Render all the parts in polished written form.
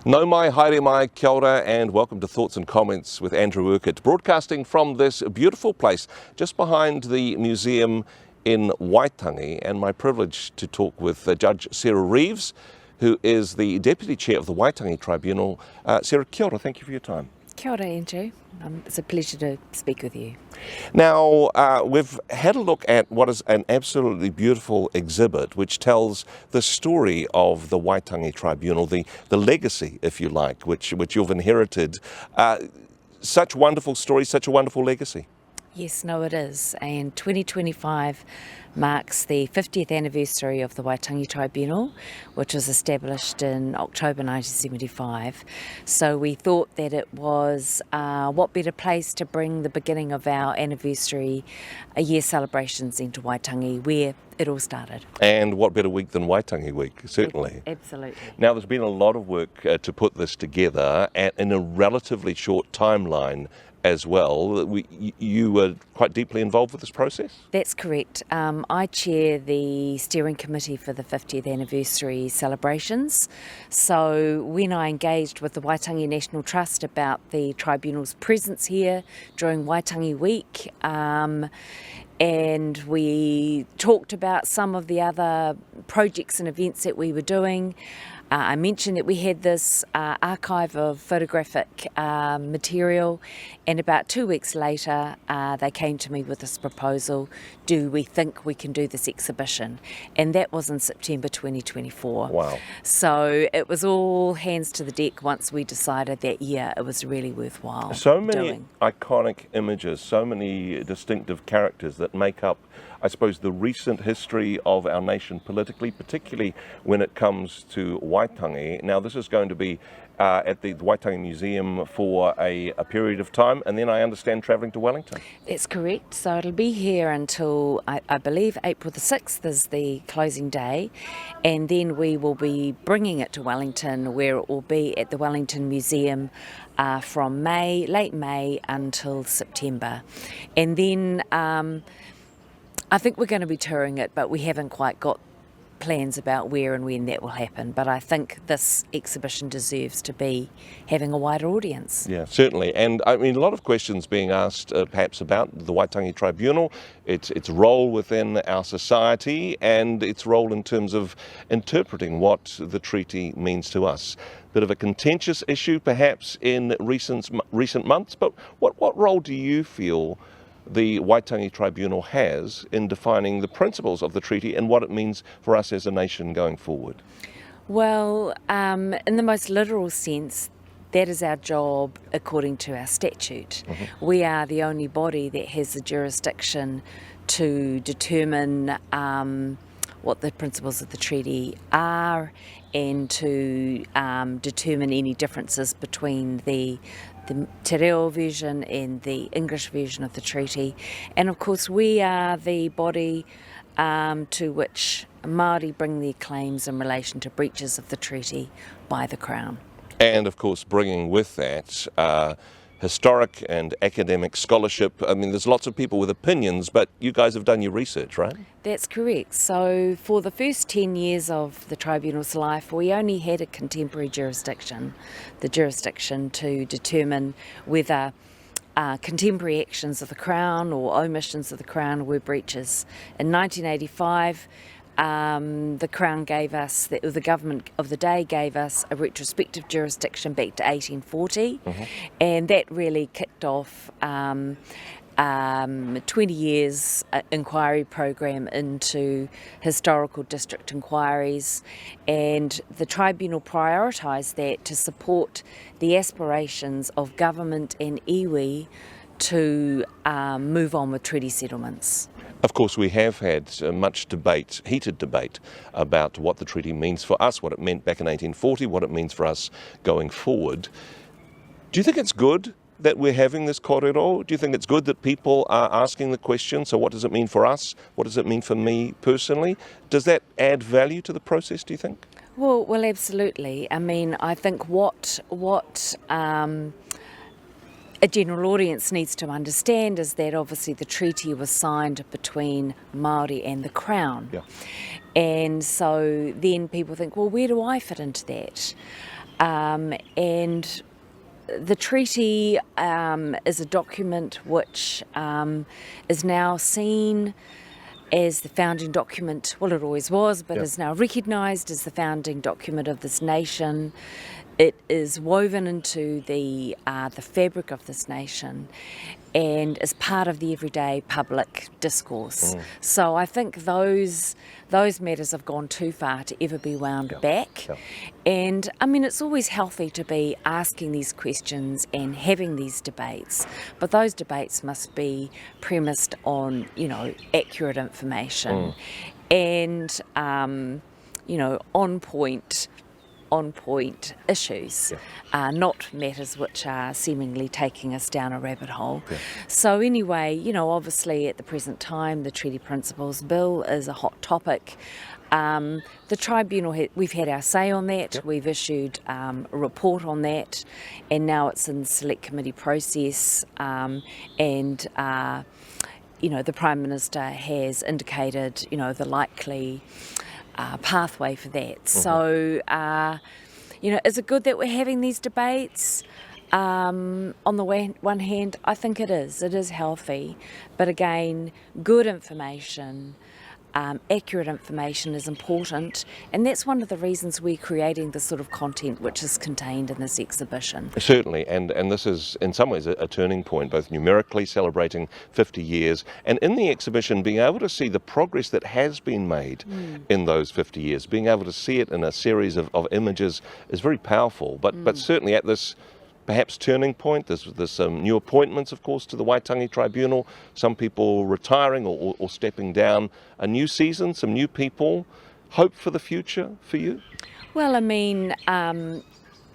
No mai, haere mai, kia ora, and welcome to Thoughts and Comments with Andrew Urquhart, broadcasting from this beautiful place just behind the museum in Waitangi, and my privilege to talk with Judge Sarah Reeves, who is the Deputy Chair of the Waitangi Tribunal. Sarah, kia ora, thank you for your time. Kia ora, Andrew. It's a pleasure to speak with you. Now, we've had a look at what is an absolutely beautiful exhibit which tells the story of the Waitangi Tribunal, the legacy, if you like, which you've inherited. Such wonderful stories, such a wonderful legacy. Yes, no, it is. And 2025 marks the 50th anniversary of the Waitangi Tribunal, which was established in October 1975. So we thought that it was what better place to bring the beginning of our anniversary year celebrations into Waitangi, where it all started. And what better week than Waitangi Week, certainly. Absolutely. Now, there's been a lot of work to put this together in a relatively short timeline as well. You were quite deeply involved with this process? That's correct. I chair the steering committee for the 50th anniversary celebrations. So when I engaged with the Waitangi National Trust about the tribunal's presence here during Waitangi Week, and we talked about some of the other projects and events that we were doing. I mentioned that we had this archive of photographic material, and about 2 weeks later they came to me with this proposal: do we think we can do this exhibition? And that was in September 2024. Wow. So it was all hands to the deck once we decided that, yeah, it was really worthwhile. So many doing. iconic images, so many distinctive characters that make up, I suppose, the recent history of our nation politically, particularly when it comes to Waitangi. Now, this is going to be at the Waitangi Museum for a period of time, and then I understand travelling to Wellington. That's correct. So it'll be here until, I believe, April the 6th is the closing day, and then we will be bringing it to Wellington, where it will be at the Wellington Museum from late May until September. And then I think we're going to be touring it, but we haven't quite got plans about where and when that will happen. But I think this exhibition deserves to be having a wider audience. Yeah, certainly. And I mean, a lot of questions being asked perhaps about the Waitangi Tribunal, its role within our society, and its role in terms of interpreting what the treaty means to us. Bit of a contentious issue perhaps in recent months, but what role do you feel the Waitangi Tribunal has in defining the principles of the treaty and what it means for us as a nation going forward? Well, in the most literal sense, that is our job according to our statute. Mm-hmm. We are the only body that has the jurisdiction to determine what the principles of the treaty are, and to determine any differences between the Te Reo version and the English version of the treaty. And of course we are the body to which Māori bring their claims in relation to breaches of the treaty by the Crown. And of course bringing with that historic and academic scholarship. I mean, there's lots of people with opinions, but you guys have done your research, right? That's correct. So for the first 10 years of the tribunal's life, we only had a contemporary jurisdiction, the jurisdiction to determine whether contemporary actions of the Crown or omissions of the Crown were breaches. In 1985, the Crown gave us, the government of the day gave us a retrospective jurisdiction back to 1840, mm-hmm. and that really kicked off 20 years inquiry program into historical district inquiries, and the tribunal prioritised that to support the aspirations of government and iwi to move on with treaty settlements. Of course, we have had much debate, heated debate, about what the treaty means for us, what it meant back in 1840, what it means for us going forward. Do you think it's good that we're having this korero? Do you think it's good that people are asking the question, so what does it mean for us? What does it mean for me personally? Does that add value to the process, do you think? Well, absolutely. I mean, I think what a general audience needs to understand is that obviously the treaty was signed between Māori and the Crown. Yeah. And so then people think, well, where do I fit into that? And the treaty is a document which is now seen as the founding document, well, it always was, but is now recognised as the founding document of this nation. It is woven into the fabric of this nation and is part of the everyday public discourse. So I think those matters have gone too far to ever be wound back. And I mean, it's always healthy to be asking these questions and having these debates, but those debates must be premised on, accurate information and, on point issues, not matters which are seemingly taking us down a rabbit hole. So anyway, obviously at the present time, the Treaty Principles Bill is a hot topic. The tribunal, we've had our say on that, we've issued a report on that, and now it's in select committee process, and the Prime Minister has indicated, the likely pathway for that. So, is it good that we're having these debates? On the one hand, I think it is healthy, but again, good information, accurate information is important, and that's one of the reasons we're creating the sort of content which is contained in this exhibition. Certainly, and this is in some ways a turning point, both numerically celebrating 50 years, and in the exhibition being able to see the progress that has been made in those 50 years, being able to see it in a series of images is very powerful, but certainly at this perhaps turning point. There's some new appointments, of course, to the Waitangi Tribunal, some people retiring or stepping down, a new season, some new people. Hope for the future for you? Well, I mean,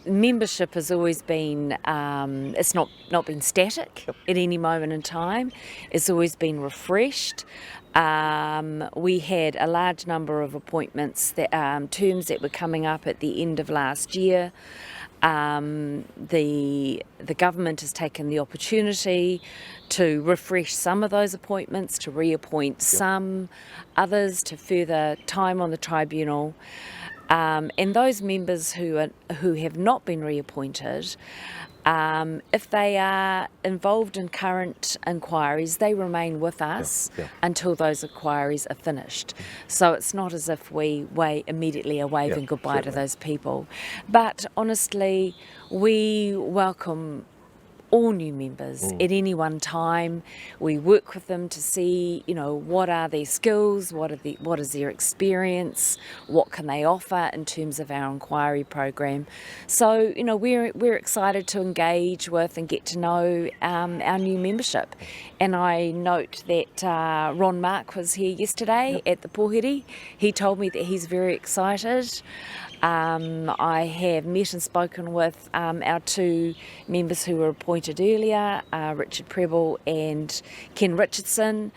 membership has always been, it's not been static at any moment in time. It's always been refreshed. We had a large number of appointments, terms that were coming up at the end of last year. The government has taken the opportunity to refresh some of those appointments, to reappoint some others to further time on the tribunal. And those members who have not been reappointed, if they are involved in current inquiries, they remain with us until those inquiries are finished. So it's not as if we immediately are waving goodbye to those people. But honestly, we welcome all new members at any one time. We work with them to see, what are their skills, what is their experience, what can they offer in terms of our inquiry program. So, we're excited to engage with and get to know our new membership. And I note that Ron Mark was here yesterday at the Pōheri. He told me that he's very excited. I have met and spoken with our two members who were appointed earlier, Richard Prebble and Ken Richardson.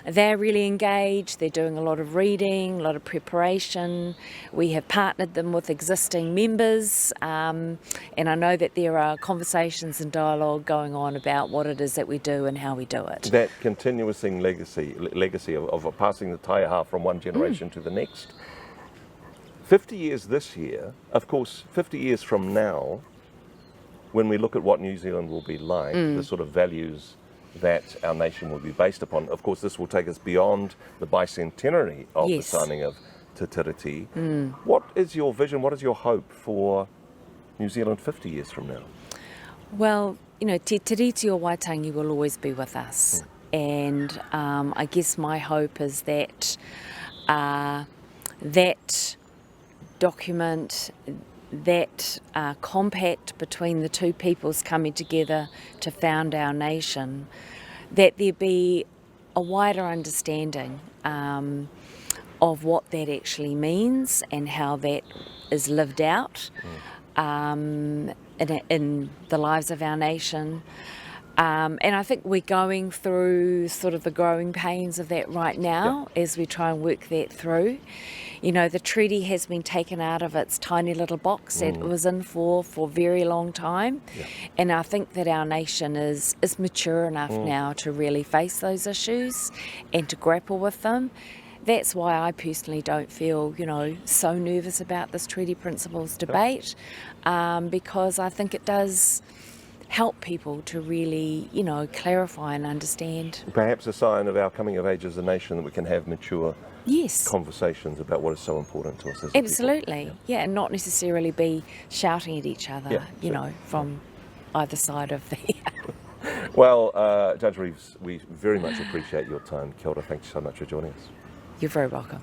They're really engaged, they're doing a lot of reading, a lot of preparation. We have partnered them with existing members, and I know that there are conversations and dialogue going on about what it is that we do and how we do it. That continuous legacy of passing the taiaha from one generation to the next. 50 years this year, of course, 50 years from now, when we look at what New Zealand will be like, the sort of values that our nation will be based upon, of course, this will take us beyond the bicentenary of the signing of Te Tiriti. What is your vision, what is your hope for New Zealand 50 years from now? Well, Te Tiriti or Waitangi will always be with us. And I guess my hope is that that document, that compact between the two peoples coming together to found our nation, that there be a wider understanding of what that actually means and how that is lived out in the lives of our nation. And I think we're going through sort of the growing pains of that right now as we try and work that through. The treaty has been taken out of its tiny little box that it was in for a very long time. And I think that our nation is mature enough now to really face those issues and to grapple with them. that's why I personally don't feel, so nervous about this treaty principles debate, because I think it does help people to really, clarify and understand. Perhaps a sign of our coming of age as a nation that we can have mature Yes. conversations about what is so important to us as a Absolutely, people. yeah, and not necessarily be shouting at each other, Yeah, from either side of the... Well, Judge Reeves, we very much appreciate your time. Kia ora, thank you so much for joining us. You're very welcome.